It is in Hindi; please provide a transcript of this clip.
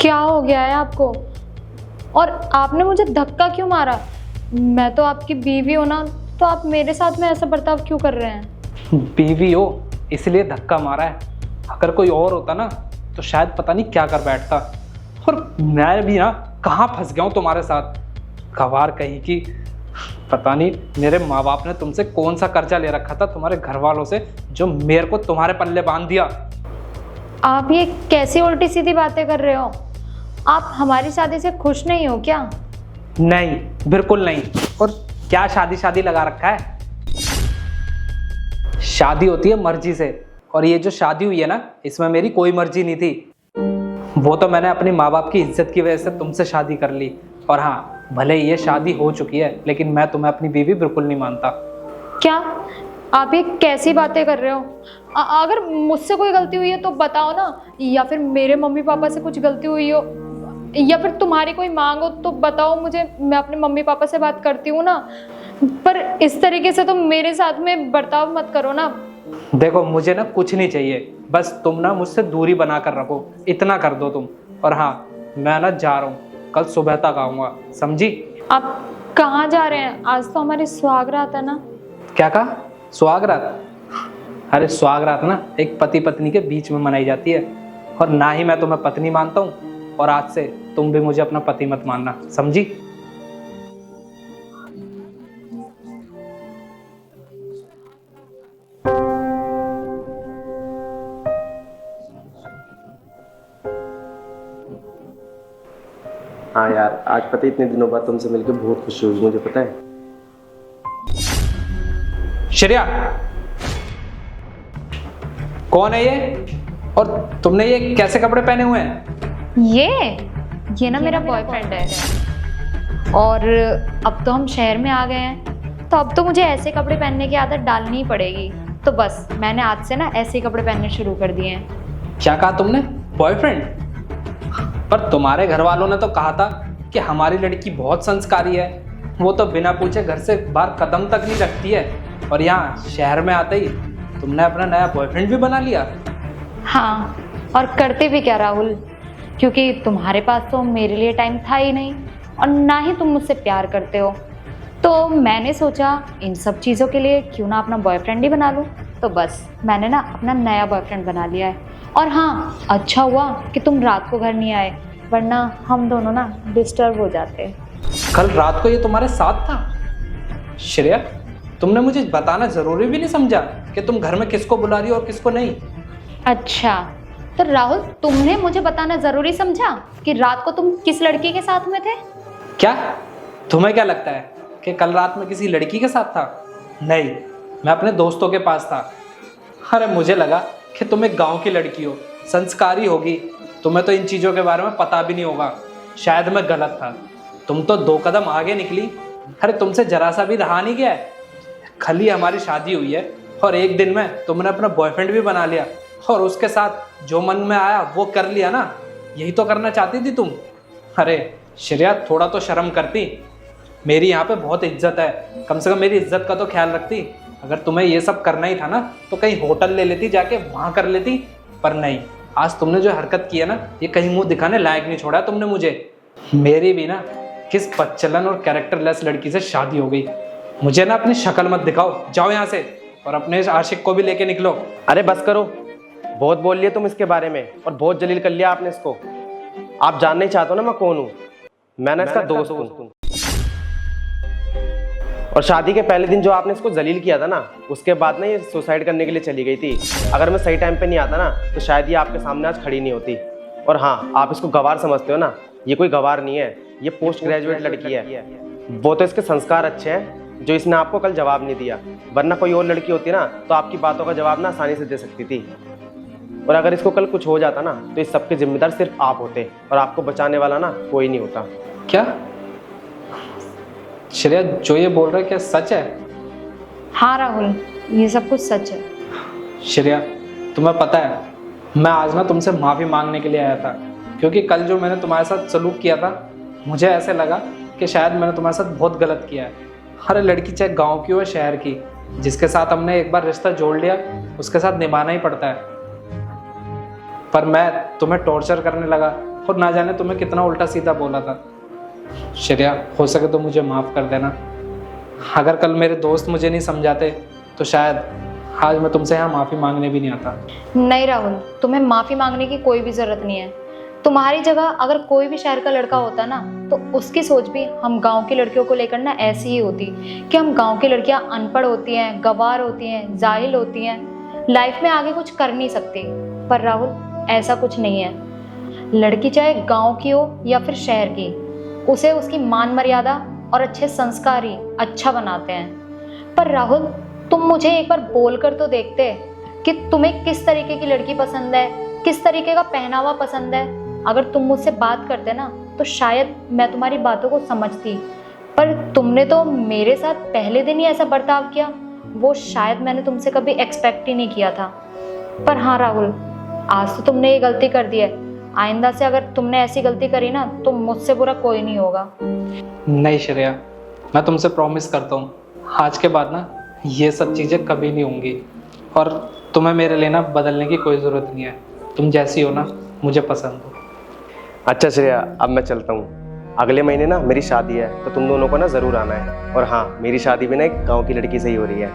क्या हो गया है आपको? और आपने मुझे धक्का क्यों मारा? मैं तो आपकी बीवी हूं ना, तो आप मेरे साथ में ऐसा बर्ताव क्यों कर रहे हैं? बीवी हो इसलिए धक्का मारा है। अगर कोई और होता ना तो शायद पता नहीं क्या कर बैठता। और मैं भी ना कहाँ फंस गया हूँ तुम्हारे साथ। गवार कहीं की। पता नहीं मेरे माँ बाप ने तुमसे कौन सा कर्जा ले रखा था तुम्हारे घर वालों से, जो मेरे को तुम्हारे पल्ले बांध दिया। आप ये कैसी उल्टी सीधी बातें कर रहे हो? आप हमारी शादी से खुश नहीं हो क्या? नहीं, बिल्कुल नहीं। और क्या शादी शादी लगा रखा है? शादी होती है मर्जी से, और ये जो शादी हुई है ना, इसमें मेरी कोई मर्जी नहीं थी। वो तो मैंने अपनी माँ बाप की इज्जत की वजह से तुमसे शादी कर ली। और हाँ, भले ये शादी हो चुकी है, लेकिन मैं तुम्हें अपनी बीवी बिल्कुल नहीं मानता। क्या आप ये कैसी बातें कर रहे हो? अगर मुझसे कोई गलती हुई है तो बताओ ना, या फिर मेरे मम्मी पापा से कुछ गलती हुई हो, या फिर तुम्हारी कोई मांग हो तो बताओ मुझे, मैं अपने मम्मी पापा से बात करती हूँ ना। पर इस तरीके से तो मेरे साथ में बर्ताव मत करो ना। देखो, मुझे ना कुछ नहीं चाहिए, बस तुम ना मुझसे दूरी बना कर रखो, इतना कर दो तुम। और हाँ, मैं ना जा रहा हूँ, कल सुबह तक आऊँगा, समझी? आप कहाँ जा रहे हैं? आज तो हमारी सुहागरात है ना। क्या कहा? सुहागरात? अरे सुहागरात ना एक पति पत्नी के बीच में मनाई जाती है, और ना ही मैं तुम्हें पत्नी मानता हूँ, और आज से तुम भी मुझे अपना पति मत मानना, समझी? हाँ यार, आज पता है इतने दिनों बाद तुमसे मिलकर बहुत खुशी हुई मुझे, पता है। श्रेया, कौन है ये? और तुमने ये कैसे कपड़े पहने हुए हैं? ये ना मेरा बॉयफ्रेंड है, और अब तो हम शहर में आ गए हैं, तो अब तो मुझे ऐसे कपड़े पहनने की आदत डालनी ही पड़ेगी। तो बस मैंने आज से ना ऐसे कपड़े पहनने शुरू कर दिए हैं। क्या कहा तुमने? बॉयफ्रेंड? पर तुम्हारे घर वालों ने तो कहा था कि हमारी लड़की बहुत संस्कारी है, वो तो बिना पूछे घर से बाहर कदम तक नहीं रखती है, और यहाँ शहर में आते ही तुमने अपना नया बॉयफ्रेंड भी बना लिया। हाँ, और करते भी क्या राहुल, क्योंकि तुम्हारे पास तो मेरे लिए टाइम था ही नहीं, और ना ही तुम मुझसे प्यार करते हो, तो मैंने सोचा इन सब चीज़ों के लिए क्यों ना अपना बॉयफ्रेंड ही बना लूँ। तो बस मैंने ना अपना नया बॉयफ्रेंड बना लिया है। और हाँ, अच्छा हुआ कि तुम रात को घर नहीं आए, वरना हम दोनों ना डिस्टर्ब हो जाते। कल रात को ये तुम्हारे साथ था? श्रेया, तुमने मुझे बताना जरूरी भी नहीं समझा कि तुम घर में किसको बुला रही हो और किसको नहीं? अच्छा, तो राहुल तुमने मुझे बताना जरूरी समझा कि रात को तुम किस लड़की के साथ में थे? क्या तुम्हें क्या लगता है कि कल रात में किसी लड़की के साथ था? नहीं, मैं अपने दोस्तों के पास था। अरे मुझे लगा कि तुम एक गांव की लड़की हो, संस्कारी होगी, तुम्हें तो इन चीज़ों के बारे में पता भी नहीं होगा। शायद मैं गलत था, तुम तो 2 कदम आगे निकली। अरे तुमसे जरा सा भी रहा नहीं गया है। खाली हमारी शादी हुई है और एक दिन में तुमने अपना बॉयफ्रेंड भी बना लिया, और उसके साथ जो मन में आया वो कर लिया ना। यही तो करना चाहती थी तुम। अरे श्रेया, थोड़ा तो शर्म करती। मेरी यहाँ पे बहुत इज्जत है, कम से कम मेरी इज्जत का तो ख्याल रखती। अगर तुम्हें ये सब करना ही था ना तो कहीं होटल ले लेती, जाके वहाँ कर लेती। पर नहीं, आज तुमने जो हरकत की है ना, ये कहीं मुंह दिखाने लायक नहीं छोड़ा तुमने मुझे। मेरी भी ना किस बदचलन और कैरेक्टरलेस लड़की से शादी हो गई। मुझे ना अपनी शक्ल मत दिखाओ, जाओ यहाँ से, और अपने इस आशिक को भी लेके निकलो। अरे बस करो, बहुत बोल लिया तुम इसके बारे में, और बहुत जलील कर लिया आपने इसको। आप जानना ही चाहते हो ना मैं कौन हूँ? मैं ना इसका दोस्त हूँ। और शादी के पहले दिन जो आपने इसको जलील किया था ना, उसके बाद ना ये सुसाइड करने के लिए चली गई थी। अगर मैं सही टाइम पे नहीं आता ना तो शायद ये आपके सामने आज खड़ी नहीं होती। और हाँ, आप इसको गवार समझते हो ना, ये कोई गवार नहीं है, ये पोस्ट ग्रेजुएट लड़की है। वो तो इसके संस्कार अच्छे हैं जो इसने आपको कल जवाब नहीं दिया, वरना कोई और लड़की होती ना तो आपकी बातों का जवाब ना आसानी से दे सकती थी। और अगर इसको कल कुछ हो जाता ना तो इस सबके जिम्मेदार सिर्फ आप होते, और आपको बचाने वाला ना कोई नहीं होता। क्या श्रेया, जो ये बोल रहा है क्या सच है? हाँ राहुल, ये सब कुछ सच है। श्रेया, तुम्हें पता है, मैं आज ना तुमसे माफ़ी मांगने के लिए आया था, क्योंकि कल जो मैंने तुम्हारे साथ सलूक किया था, मुझे ऐसे लगा कि शायद मैंने तुम्हारे साथ बहुत गलत किया है। हर लड़की चाहे गांव की हो शहर की, जिसके साथ हमने एक बार रिश्ता जोड़ लिया उसके साथ निभाना ही पड़ता है। पर मैं तुम्हें टॉर्चर करने लगा और ना जाने तुम्हें कितना उल्टा सीधा बोला था। श्रेया, हो सके तो मुझे माफ़ कर देना। अगर कल मेरे दोस्त मुझे नहीं समझाते तो शायद आज मैं तुमसे यहाँ माफ़ी मांगने भी नहीं आता। नहीं राहुल, तुम्हें माफ़ी मांगने की कोई भी ज़रूरत नहीं है। तुम्हारी जगह अगर कोई भी शहर का लड़का होता ना तो उसकी सोच भी हम गांव की लड़कियों को लेकर ना ऐसी ही होती कि हम गांव की लड़कियां अनपढ़ होती हैं, गंवार होती हैं, जाहिल होती हैं, लाइफ में आगे कुछ कर नहीं सकती। पर राहुल, ऐसा कुछ नहीं है। लड़की चाहे गांव की हो या फिर शहर की, उसे उसकी मान मर्यादा और अच्छे संस्कार ही अच्छा बनाते हैं। पर राहुल, तुम मुझे एक बार बोल कर तो देखते कि तुम्हें किस तरीके की लड़की पसंद है, किस तरीके का पहनावा पसंद है। अगर तुम मुझसे बात करते ना तो शायद मैं तुम्हारी बातों को समझती, पर तुमने तो मेरे साथ पहले दिन ही ऐसा बर्ताव किया, वो शायद मैंने तुमसे कभी एक्सपेक्ट ही नहीं किया था। पर हाँ राहुल, आज तो तुमने ये गलती कर दी है। आइंदा से अगर तुमने ऐसी गलती करी ना तो मुझसे बुरा कोई नहीं होगा। नहीं श्रेया, मैं तुमसे प्रॉमिस करता हूँ आज के बाद ना ये सब चीज़ें कभी नहीं होंगी, और तुम्हें मेरे लिए ना बदलने की कोई ज़रूरत नहीं है। तुम जैसी हो ना मुझे पसंद हो। अच्छा श्रेया, अब मैं चलता हूँ। अगले महीने ना मेरी शादी है, तो तुम दोनों को ना ज़रूर आना है। और हाँ, मेरी शादी भी ना एक गाँव की लड़की से ही हो रही है।